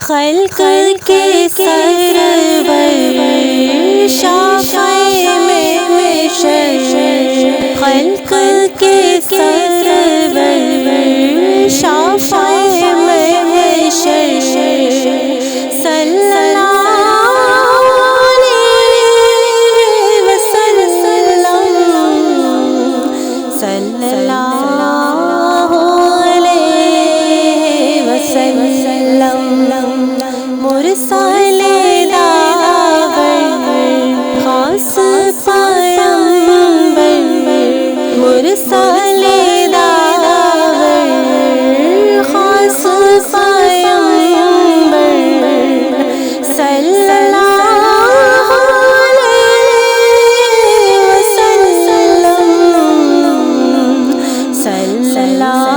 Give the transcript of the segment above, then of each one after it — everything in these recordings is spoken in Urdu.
خلق کے سرور شافع مہشر، خلق کے سرور شافع مہشر، صلی اللہ علیہ وسلم، صلی اللہ علیہ وسلم، مرسل داور خاص پیمبر، مرسل داور خاص پیمبر، صلی اللہ علیہ وسلم، صلی اللہ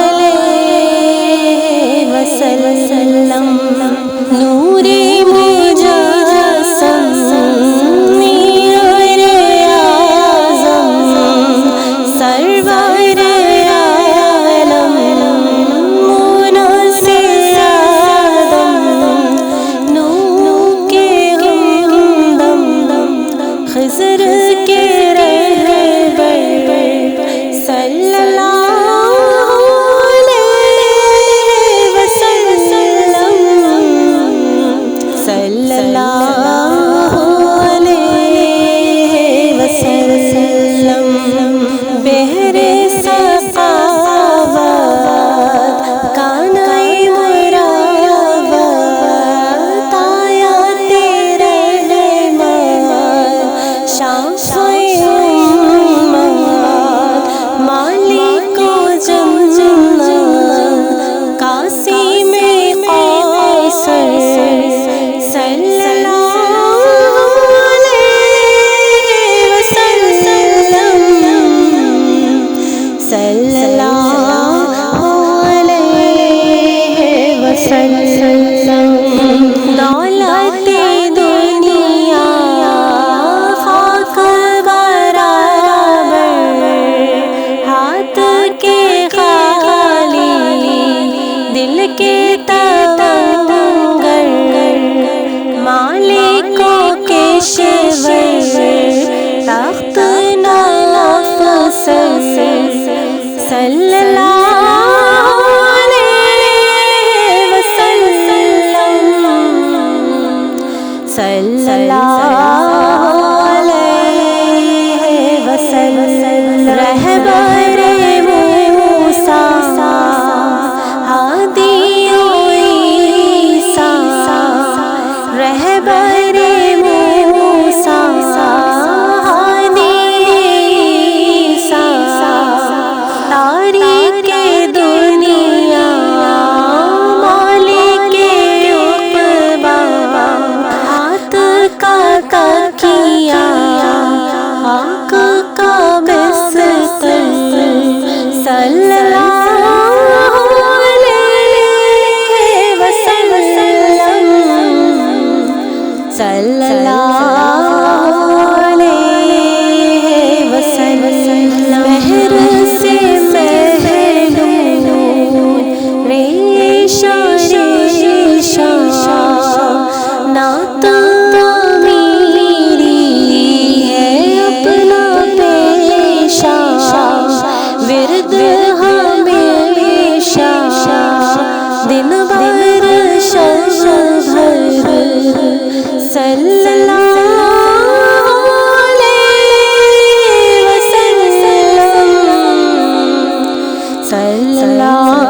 علیہ وسلم، نور مجسم اعظم، سرور عالم مونس اعظم، نور کے ہمدم خضر کے رہبر، صلی اللہ علیہ وسلم، صلی اللہ علیہ وسلم، بہر سخاوت کانائی مرابط آیات رحمت، شافع مالک قاسم کوثر، صلی اللہ علیہ وسلم، صلی اللہ علیہ وسلم، دولت دنیا خاک برابر، ہاتھ کے خالی دل کے تنگر، مالک کے شور تخت ناف صلی اللہ علیہ وسلم، صلی اللہ علیہ وسلم، رہبر مونس ہادی عیسیٰ، رہبر مونس ہادی عیسیٰ، تاریخ دنیا مالک عقبہ، ہاتھ کا تکیہ حق کا بستر، صلی اللہ علیہ وسلم، صلی اللہ علیہ وسلم، مہر سے مہدود ریشہ ریشہ، نعت میری ہے اپنا پیشہ، ورد ہمیشہ دن بھر شب بھر، صلی اللہ علیہ وسلم، صلی اللہ